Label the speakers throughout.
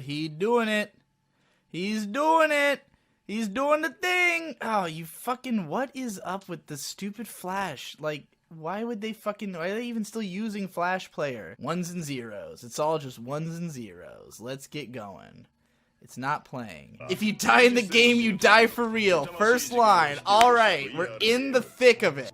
Speaker 1: he doing it. He's doing it. He's doing the thing. Oh, you fucking, what is up with the stupid Flash? Like, why are they even still using Flash Player? Ones and zeros. It's all just ones and zeros. Let's get going. It's not playing. If you die in the game, you die for real. First line. Alright, we're in the thick of it.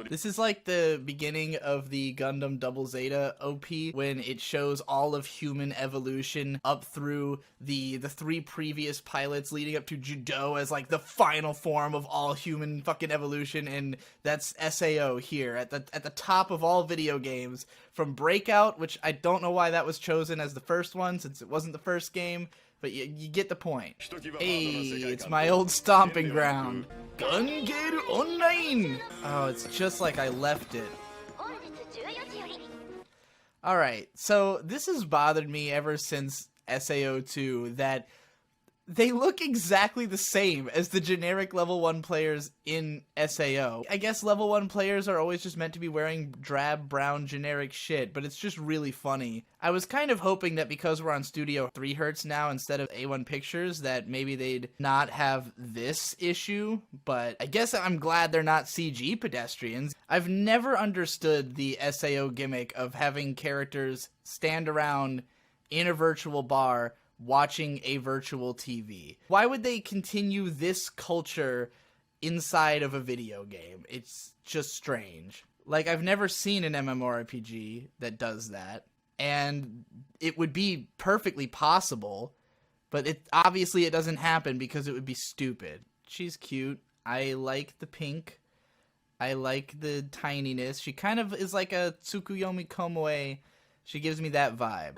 Speaker 1: This is like the beginning of the Gundam Double Zeta OP when it shows all of human evolution up through the three previous pilots leading up to Judo as like the final form of all human fucking evolution, and that's SAO here at the top of all video games from Breakout, which I don't know why that was chosen as the first one since it wasn't the first game. But you get the point. Hey, it's my old stomping ground. Gun Gale Online! Oh, it's just like I left it. Alright, so this has bothered me ever since SAO2, that they look exactly the same as the generic level 1 players in SAO. I guess level 1 players are always just meant to be wearing drab, brown, generic shit, but it's just really funny. I was kind of hoping that because we're on Studio 3 Hertz now instead of A1 Pictures, that maybe they'd not have this issue, but I guess I'm glad they're not CG pedestrians. I've never understood the SAO gimmick of having characters stand around in a virtual bar watching a virtual TV. Why would they continue this culture inside of a video game? It's just strange. Like, I've never seen an MMORPG that does that, and it would be perfectly possible, but obviously it doesn't happen because it would be stupid. She's cute. I like the pink. I like the tininess. She kind of is like a Tsukuyomi Komoe. She gives me that vibe.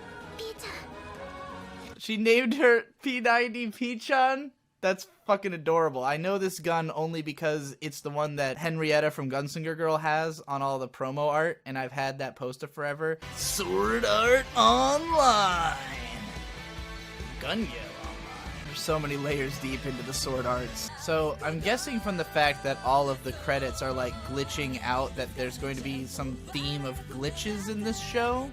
Speaker 1: She named her P90 P-chan? That's fucking adorable. I know this gun only because it's the one that Henrietta from Gunslinger Girl has on all the promo art, and I've had that poster forever. Sword Art Online! Gun Gale Online. There's so many layers deep into the sword arts. So, I'm guessing from the fact that all of the credits are like glitching out that there's going to be some theme of glitches in this show.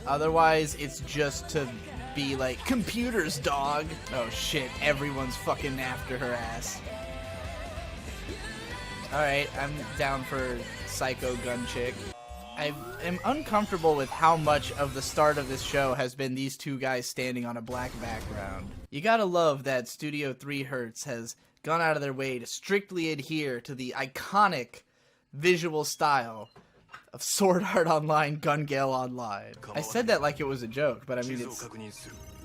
Speaker 1: Otherwise, it's just to be like, computers, dog. Oh shit, everyone's fucking after her ass. Alright, I'm down for Psycho Gun Chick. I am uncomfortable with how much of the start of this show has been these two guys standing on a black background. You gotta love that Studio 3 Hertz has gone out of their way to strictly adhere to the iconic visual style of Sword Art Online, Gun Gale Online. I said that like it was a joke, but I mean, it's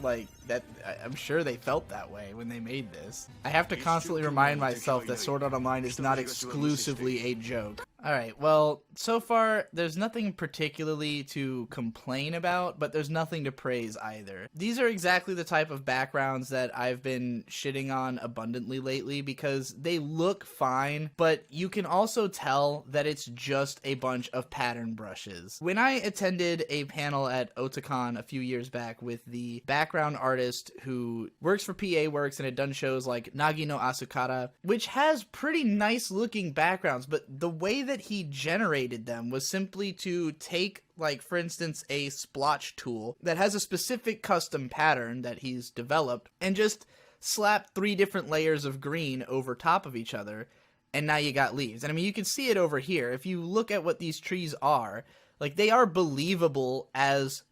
Speaker 1: like that. I'm sure they felt that way when they made this. I have to constantly remind myself that Sword Art Online is not exclusively a joke. Alright, well, so far, there's nothing particularly to complain about, but there's nothing to praise either. These are exactly the type of backgrounds that I've been shitting on abundantly lately because they look fine, but you can also tell that it's just a bunch of pattern brushes. When I attended a panel at Otakon a few years back with the background artist who works for PA Works and had done shows like Nagi no Asukara, which has pretty nice looking backgrounds, but the way that he generated them was simply to take, like, for instance, a splotch tool that has a specific custom pattern that he's developed and just slap 3 different layers of green over top of each other, and now you got leaves. And I mean, you can see it over here. If you look at what these trees are, like, they are believable as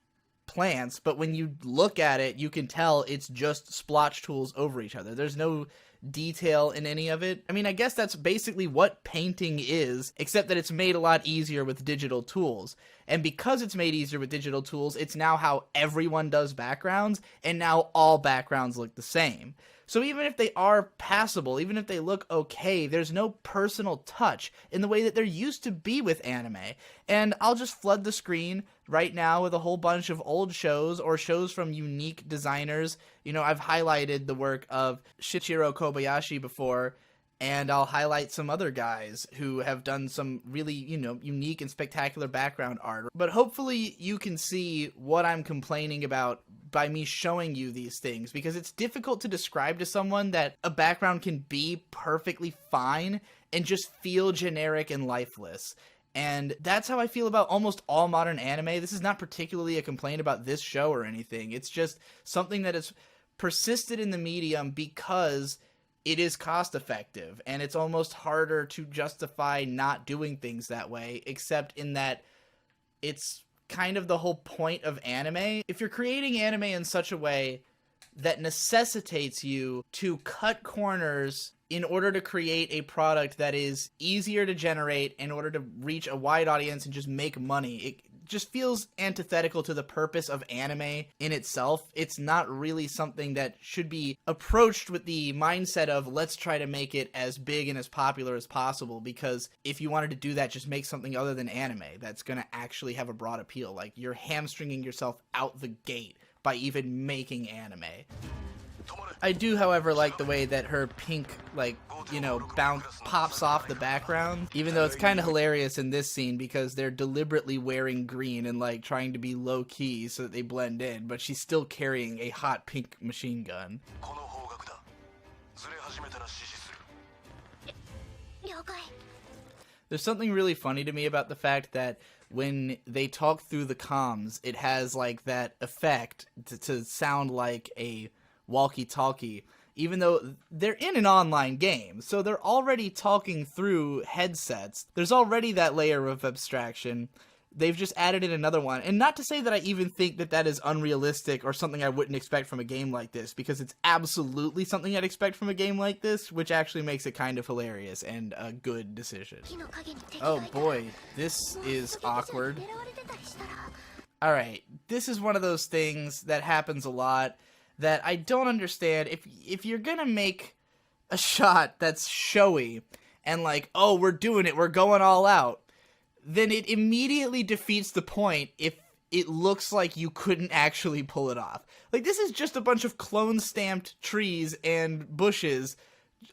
Speaker 1: plants, but when you look at it, you can tell it's just splotch tools over each other. There's no detail in any of it. I mean, I guess that's basically what painting is, except that it's made a lot easier with digital tools. And because it's made easier with digital tools, it's now how everyone does backgrounds, and now all backgrounds look the same. So even if they are passable, even if they look okay, there's no personal touch in the way that there used to be with anime. And I'll just flood the screen right now with a whole bunch of old shows or shows from unique designers. You know, I've highlighted the work of Shichiro Kobayashi before, and I'll highlight some other guys who have done some really, you know, unique and spectacular background art. But hopefully you can see what I'm complaining about by me showing you these things, because it's difficult to describe to someone that a background can be perfectly fine and just feel generic and lifeless. And that's how I feel about almost all modern anime. This is not particularly a complaint about this show or anything. It's just something that has persisted in the medium because it is cost effective, and it's almost harder to justify not doing things that way, except in that it's kind of the whole point of anime. If you're creating anime in such a way that necessitates you to cut corners in order to create a product that is easier to generate in order to reach a wide audience and just make money, it just feels antithetical to the purpose of anime in itself. It's not really something that should be approached with the mindset of let's try to make it as big and as popular as possible, because if you wanted to do that, just make something other than anime that's going to actually have a broad appeal. Like, you're hamstringing yourself out the gate by even making anime. I do, however, like the way that her pink, like, you know, pops off the background, even though it's kind of hilarious in this scene because they're deliberately wearing green and, like, trying to be low-key so that they blend in, but she's still carrying a hot pink machine gun. There's something really funny to me about the fact that when they talk through the comms, it has, like, that effect to sound like a walkie-talkie, even though they're in an online game, so they're already talking through headsets. There's already that layer of abstraction. They've just added in another one, and not to say that I even think that that is unrealistic or something I wouldn't expect from a game like this, because it's absolutely something I'd expect from a game like this, which actually makes it kind of hilarious and a good decision. Oh boy, this is awkward. Alright, this is one of those things that happens a lot that I don't understand. If you're gonna make a shot that's showy and like, oh, we're doing it, we're going all out, then it immediately defeats the point if it looks like you couldn't actually pull it off. Like, this is just a bunch of clone-stamped trees and bushes,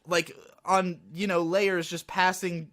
Speaker 1: like, on, you know, layers just passing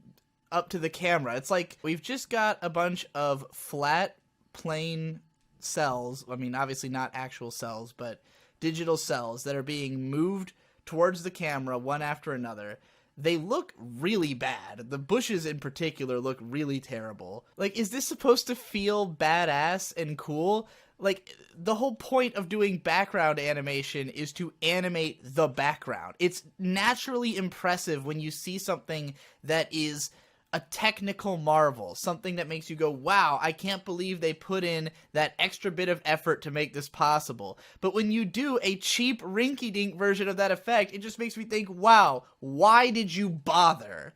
Speaker 1: up to the camera. It's like, we've just got a bunch of flat, plain cells. I mean, obviously not actual cells, but digital cells that are being moved towards the camera one after another. They look really bad. The bushes in particular look really terrible. Like, is this supposed to feel badass and cool? Like, the whole point of doing background animation is to animate the background. It's naturally impressive when you see something that is a technical marvel, something that makes you go, wow, I can't believe they put in that extra bit of effort to make this possible. But when you do a cheap rinky-dink version of that effect, it just makes me think, wow, why did you bother?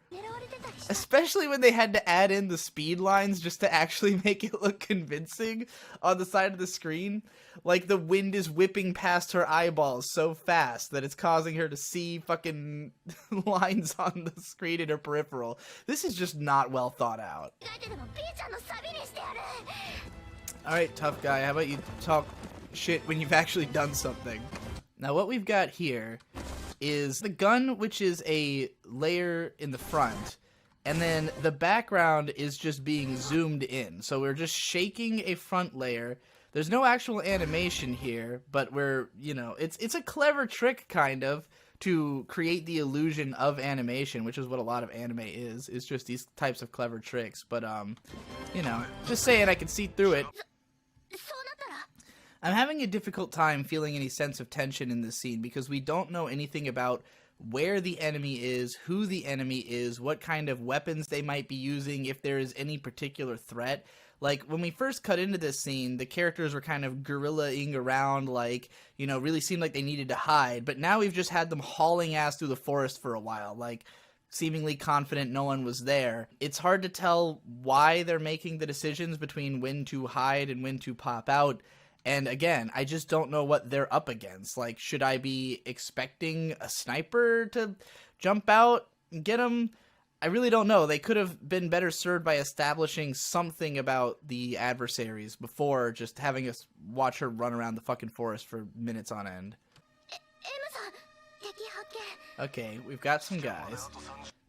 Speaker 1: Especially when they had to add in the speed lines just to actually make it look convincing on the side of the screen. Like, the wind is whipping past her eyeballs so fast that it's causing her to see fucking lines on the screen in her peripheral. This is just not well thought out. Alright, tough guy, how about you talk shit when you've actually done something? Now, what we've got here is the gun, which is a layer in the front, and then the background is just being zoomed in. So we're just shaking a front layer. There's no actual animation here, but we're, you know, it's a clever trick, kind of, to create the illusion of animation, which is what a lot of anime is. It's just these types of clever tricks. But, you know, just saying I can see through it. I'm having a difficult time feeling any sense of tension in this scene because we don't know anything about where the enemy is, who the enemy is, what kind of weapons they might be using, if there is any particular threat. Like, when we first cut into this scene, the characters were kind of guerrilla-ing around, like, you know, really seemed like they needed to hide. But now we've just had them hauling ass through the forest for a while, like, seemingly confident no one was there. It's hard to tell why they're making the decisions between when to hide and when to pop out. And again, I just don't know what they're up against. Like, should I be expecting a sniper to jump out and get them? I really don't know. They could have been better served by establishing something about the adversaries before just having us watch her run around the fucking forest for minutes on end. Okay, we've got some guys.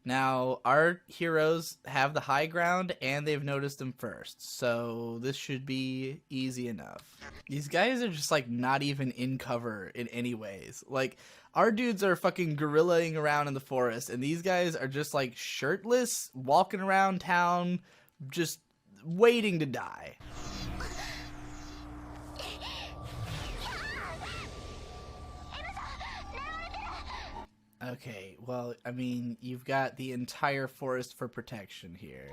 Speaker 1: Now, our heroes have the high ground, and they've noticed them first, so this should be easy enough. These guys are just, like, not even in cover in any ways. Like, our dudes are fucking guerrillaing around in the forest, and these guys are just, like, shirtless, walking around town, just waiting to die. Okay, well, I mean, you've got the entire forest for protection here.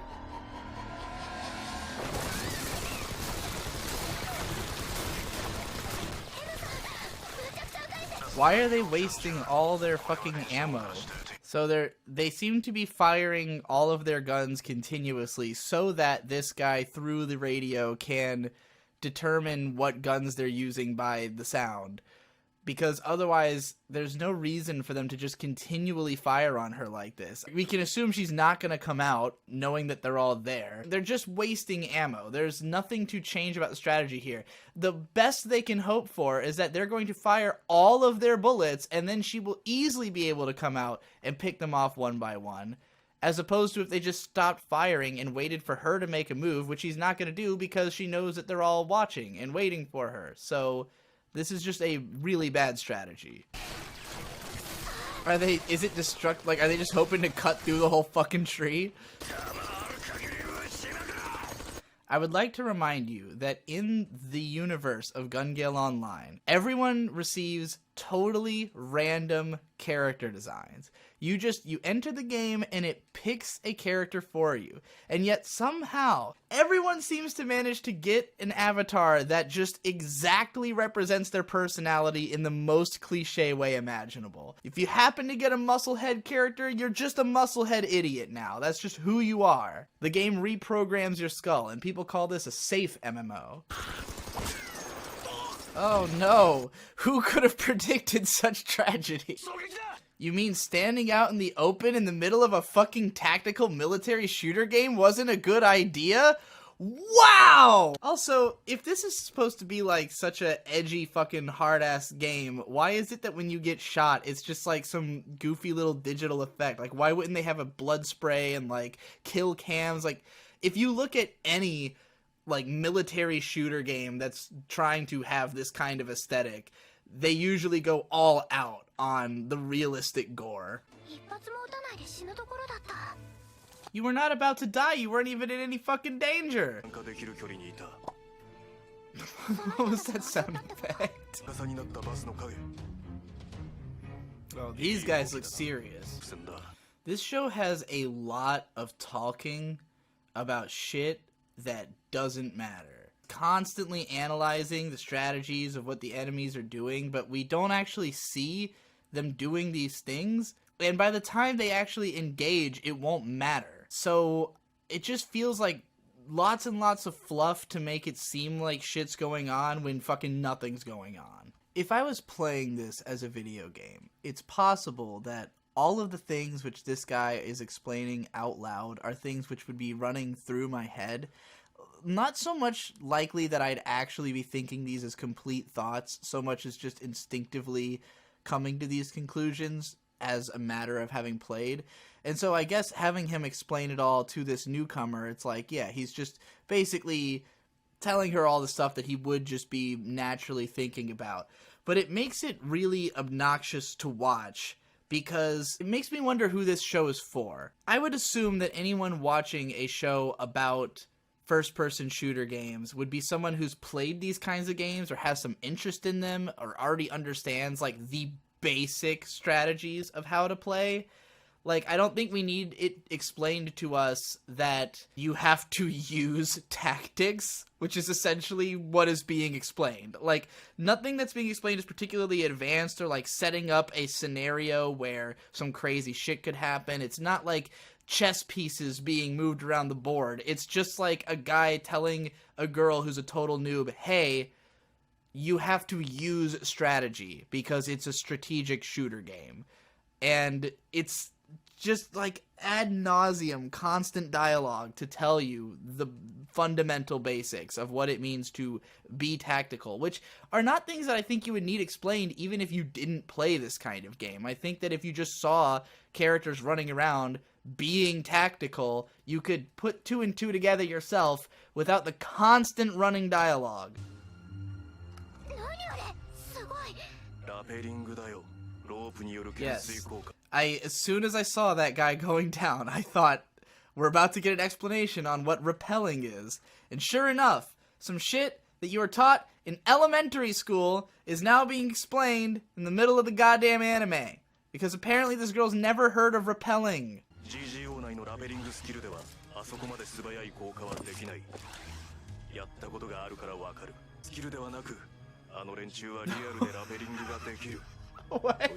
Speaker 1: Why are they wasting all their fucking ammo? So they seem to be firing all of their guns continuously so that this guy through the radio can determine what guns they're using by the sound. Because otherwise, there's no reason for them to just continually fire on her like this. We can assume she's not going to come out, knowing that they're all there. They're just wasting ammo. There's nothing to change about the strategy here. The best they can hope for is that they're going to fire all of their bullets, and then she will easily be able to come out and pick them off one by one. As opposed to if they just stopped firing and waited for her to make a move, which she's not going to do because she knows that they're all watching and waiting for her. So this is just a really bad strategy. Are they just hoping to cut through the whole fucking tree? I would like to remind you that in the universe of Gun Gale Online, everyone receives totally random character designs. You enter the game and it picks a character for you. And yet somehow, everyone seems to manage to get an avatar that just exactly represents their personality in the most cliche way imaginable. If you happen to get a musclehead character, you're just a musclehead idiot now. That's just who you are. The game reprograms your skull, and people call this a safe MMO. Oh no, who could have predicted such tragedy? You mean standing out in the open in the middle of a fucking tactical military shooter game wasn't a good idea? Wow! Also, if this is supposed to be like such a edgy fucking hard-ass game, why is it that when you get shot, it's just like some goofy little digital effect? Like, why wouldn't they have a blood spray and like kill cams? Like, if you look at any like military shooter game that's trying to have this kind of aesthetic, they usually go all out on the realistic gore. You were not about to die, you weren't even in any fucking danger. What was that sound effect? Oh, these guys look serious. This show has a lot of talking about shit that doesn't matter. Constantly analyzing the strategies of what the enemies are doing, but we don't actually see them doing these things. And by the time they actually engage, it won't matter. So it just feels like lots and lots of fluff to make it seem like shit's going on when fucking nothing's going on. If I was playing this as a video game, it's possible that all of the things which this guy is explaining out loud are things which would be running through my head. Not so much likely that I'd actually be thinking these as complete thoughts, so much as just instinctively coming to these conclusions as a matter of having played. And so I guess having him explain it all to this newcomer, it's like, yeah, he's just basically telling her all the stuff that he would just be naturally thinking about. But it makes it really obnoxious to watch, because it makes me wonder who this show is for. I would assume that anyone watching a show about first-person shooter games would be someone who's played these kinds of games or has some interest in them or already understands, like, the basic strategies of how to play. Like, I don't think we need it explained to us that you have to use tactics, which is essentially what is being explained. Like, nothing that's being explained is particularly advanced or, like, setting up a scenario where some crazy shit could happen. It's not like chess pieces being moved around the board. It's just like a guy telling a girl who's a total noob, hey, you have to use strategy because it's a strategic shooter game. And it's just like ad nauseum constant dialogue to tell you the fundamental basics of what it means to be tactical, which are not things that I think you would need explained even if you didn't play this kind of game. I think that if you just saw characters running around being tactical, you could put two and two together yourself without the constant running dialogue. Yes. As soon as I saw that guy going down, I thought, we're about to get an explanation on what repelling is. And sure enough, some shit that you were taught in elementary school is now being explained in the middle of the goddamn anime. Because apparently this girl's never heard of repelling. What?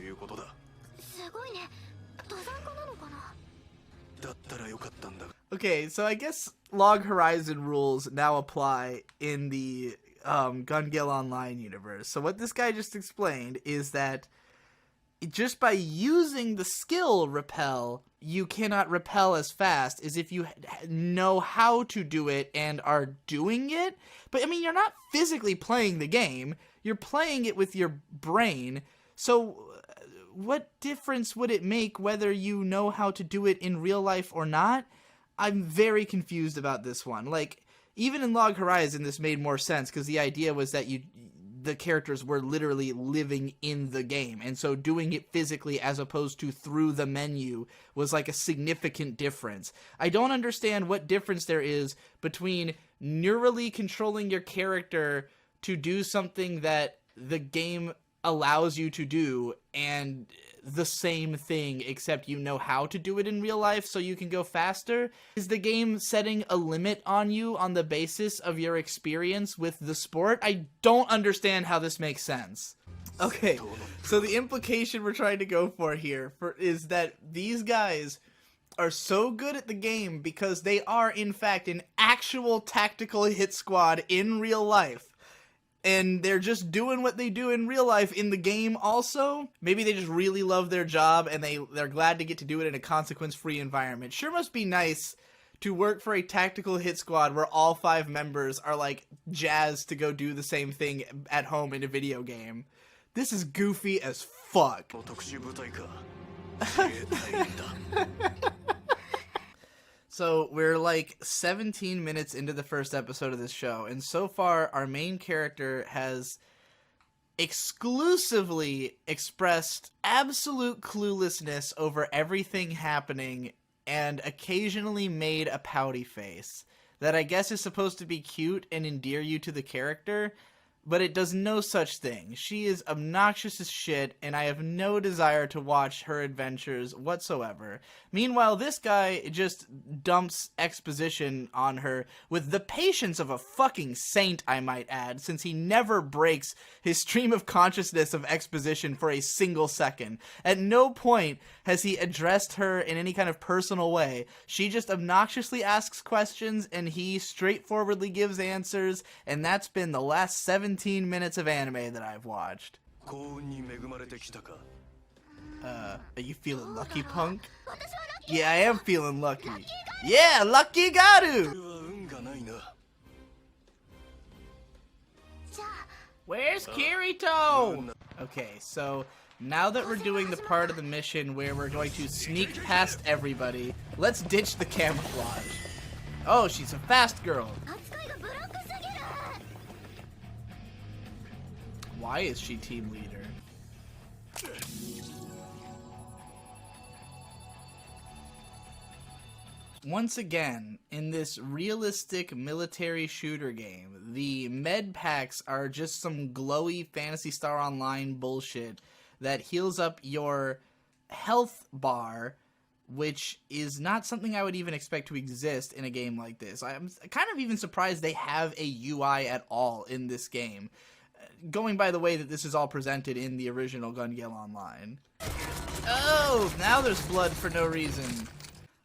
Speaker 1: Okay, so I guess Log Horizon rules now apply in the Gun Gale Online universe. So what this guy just explained is that just by using the skill repel, you cannot repel as fast as if you know how to do it and are doing it. But I mean, you're not physically playing the game, you're playing it with your brain. So what difference would it make whether you know how to do it in real life or not? I'm very confused about this one. Like, even in Log Horizon, this made more sense, because the idea was that the characters were literally living in the game, and so doing it physically as opposed to through the menu was like a significant difference. I don't understand what difference there is between neurally controlling your character to do something that the game allows you to do and the same thing, except you know how to do it in real life so you can go faster. Is the game setting a limit on you on the basis of your experience with the sport? I don't understand how this makes sense. Okay, so the implication we're trying to go for here is that these guys are so good at the game because they are in fact an actual tactical hit squad in real life. And they're just doing what they do in real life in the game also. Maybe they just really love their job and they're glad to get to do it in a consequence-free environment. Sure must be nice to work for a tactical hit squad where all 5 members are like jazzed to go do the same thing at home in a video game. This is goofy as fuck. So we're like 17 minutes into the first episode of this show, and so far our main character has exclusively expressed absolute cluelessness over everything happening and occasionally made a pouty face that I guess is supposed to be cute and endear you to the character, but it does no such thing. She is obnoxious as shit, and I have no desire to watch her adventures whatsoever. Meanwhile, this guy just dumps exposition on her with the patience of a fucking saint, I might add, since he never breaks his stream of consciousness of exposition for a single second. At no point has he addressed her in any kind of personal way. She just obnoxiously asks questions, and he straightforwardly gives answers, and that's been the last 17 minutes of anime that I've watched. Are you feeling lucky, punk? Yeah, I am feeling lucky. Yeah, lucky Garu! Where's Kirito? Okay, so now that we're doing the part of the mission where we're going to sneak past everybody, let's ditch the camouflage. Oh, she's a fast girl. Why is she team leader? Once again, in this realistic military shooter game, the med packs are just some glowy Phantasy Star Online bullshit that heals up your health bar, which is not something I would even expect to exist in a game like this. I'm kind of even surprised they have a UI at all in this game, going by the way that this is all presented in the original Gun Gale Online. Oh, now there's blood for no reason.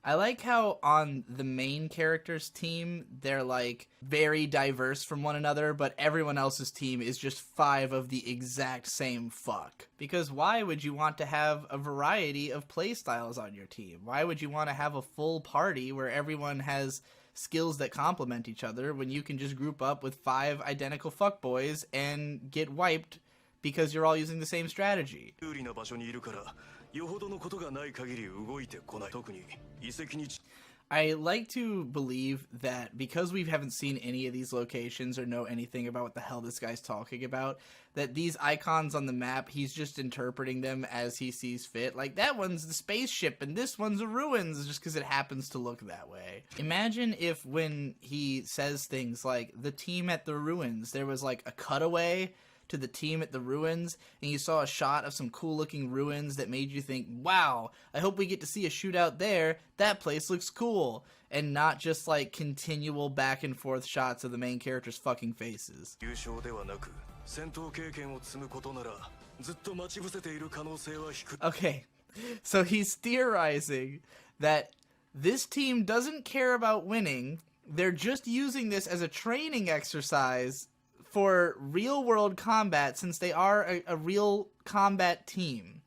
Speaker 1: I like how on the main character's team, they're like very diverse from one another, but everyone else's team is just 5 of the exact same fuck. Because why would you want to have a variety of playstyles on your team? Why would you want to have a full party where everyone has skills that complement each other when you can just group up with 5 identical fuckboys and get wiped because you're all using the same strategy? I like to believe that because we haven't seen any of these locations or know anything about what the hell this guy's talking about, that these icons on the map, he's just interpreting them as he sees fit. Like, that one's the spaceship and this one's the ruins just because it happens to look that way. Imagine if when he says things like, the team at the ruins, there was like a cutaway to the team at the ruins, and you saw a shot of some cool looking ruins that made you think, wow, I hope we get to see a shootout there, that place looks cool, and not just like continual back and forth shots of the main character's fucking faces. Okay, so he's theorizing that this team doesn't care about winning, they're just using this as a training exercise for real-world combat, since they are a real combat team.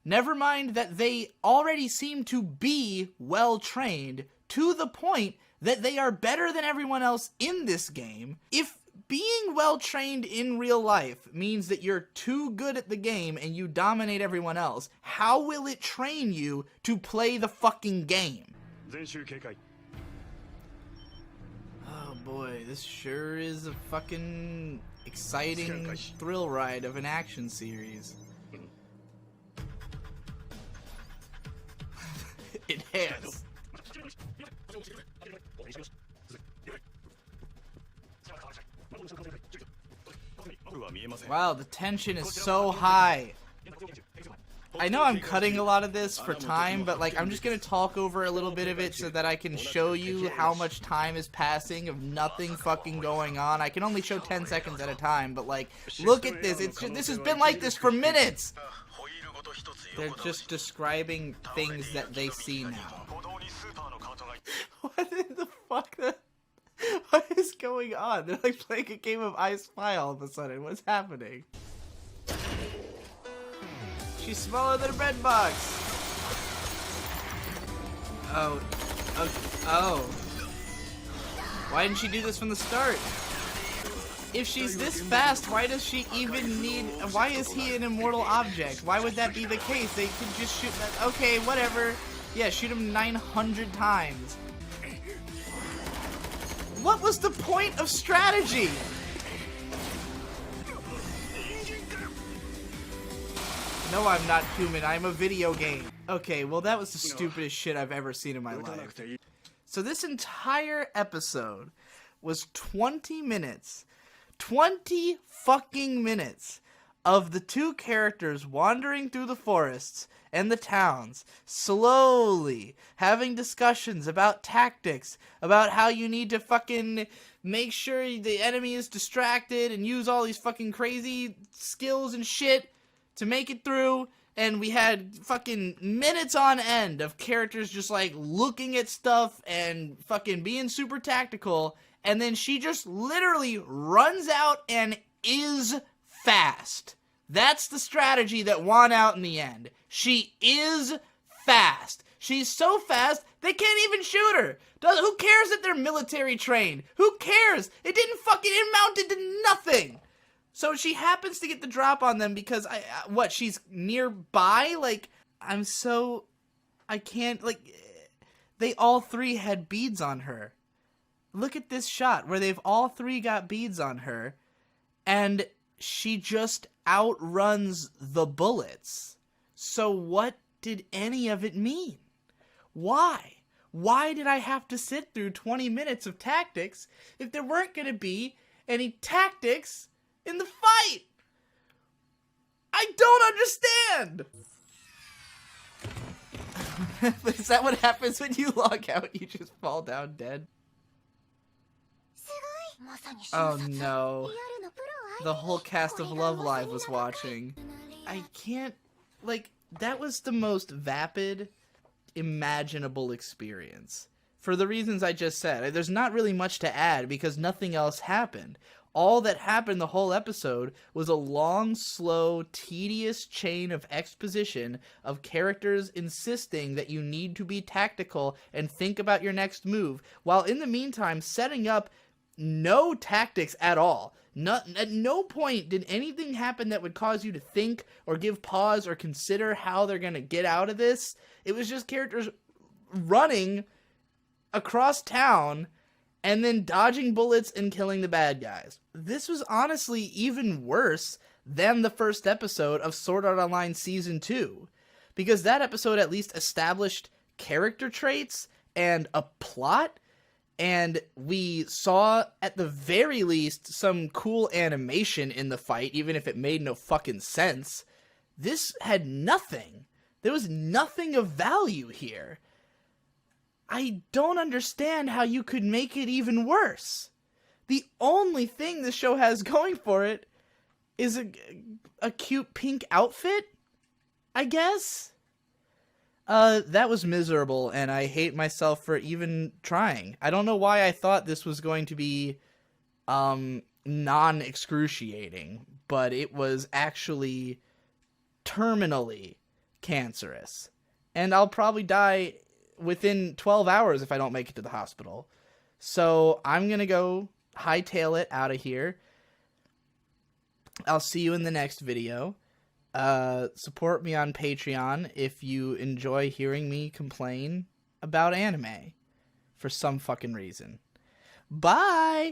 Speaker 1: Never mind that they already seem to be well-trained, to the point that they are better than everyone else in this game. If being well-trained in real life means that you're too good at the game and you dominate everyone else, how will it train you to play the fucking game? Oh boy, this sure is a fucking exciting thrill ride of an action series. It has. Wow, the tension is so high. I know I'm cutting a lot of this for time, but like I'm just gonna talk over a little bit of it so that I can show you how much time is passing of nothing fucking going on. I can only show 10 seconds at a time, but like, look at this. It's just, this has been like this for minutes. They're just describing things that they see now. What in the fuck? What is going on? They're like playing a game of I Spy all of a sudden. What's happening? She's smaller than a bread box. Oh. Okay. Oh. Why didn't she do this from the start? If she's this fast, why does she even need... Why is he an immortal object? Why would that be the case? They could just shoot that... Okay, whatever. Yeah, shoot him 900 times. What was the point of strategy? No, I'm not human. I'm a video game. Okay, well, that was the stupidest shit I've ever seen in my life. So this entire episode was 20 minutes. 20 fucking minutes of the two characters wandering through the forests and the towns, slowly having discussions about tactics, about how you need to fucking make sure the enemy is distracted and use all these fucking crazy skills and shit to make it through. And we had fucking minutes on end of characters just like looking at stuff and fucking being super tactical. And then she just literally runs out and is fast. That's the strategy that won out in the end. She is fast. She's so fast, they can't even shoot her. Who cares that they're military trained? Who cares? It amounted to nothing. So she happens to get the drop on them because, she's nearby? Like, I can't, like, they all three had beads on her. Look at this shot where they've all three got beads on her, and she just outruns the bullets. So what did any of it mean? Why? Why did I have to sit through 20 minutes of tactics if there weren't going to be any tactics in the fight? I don't understand! Is that what happens when you log out? You just fall down dead? Oh no. The whole cast of Love Live was watching. I can't... Like, that was the most vapid, imaginable experience. For the reasons I just said. There's not really much to add because nothing else happened. All that happened the whole episode was a long, slow, tedious chain of exposition of characters insisting that you need to be tactical and think about your next move, while in the meantime setting up no tactics at all. At no point did anything happen that would cause you to think or give pause or consider how they're going to get out of this. It was just characters running across town and then dodging bullets and killing the bad guys. This was honestly even worse than the first episode of Sword Art Online Season 2, because that episode at least established character traits and a plot, and we saw, at the very least, some cool animation in the fight, even if it made no fucking sense. This had nothing. There was nothing of value here. I don't understand how you could make it even worse. The only thing this show has going for it is a cute pink outfit, I guess? That was miserable, and I hate myself for even trying. I don't know why I thought this was going to be, non-excruciating, but it was actually terminally cancerous. And I'll probably die within 12 hours if I don't make it to the hospital. So I'm gonna go hightail it out of here. I'll see you in the next video. Support me on Patreon if you enjoy hearing me complain about anime for some fucking reason. Bye!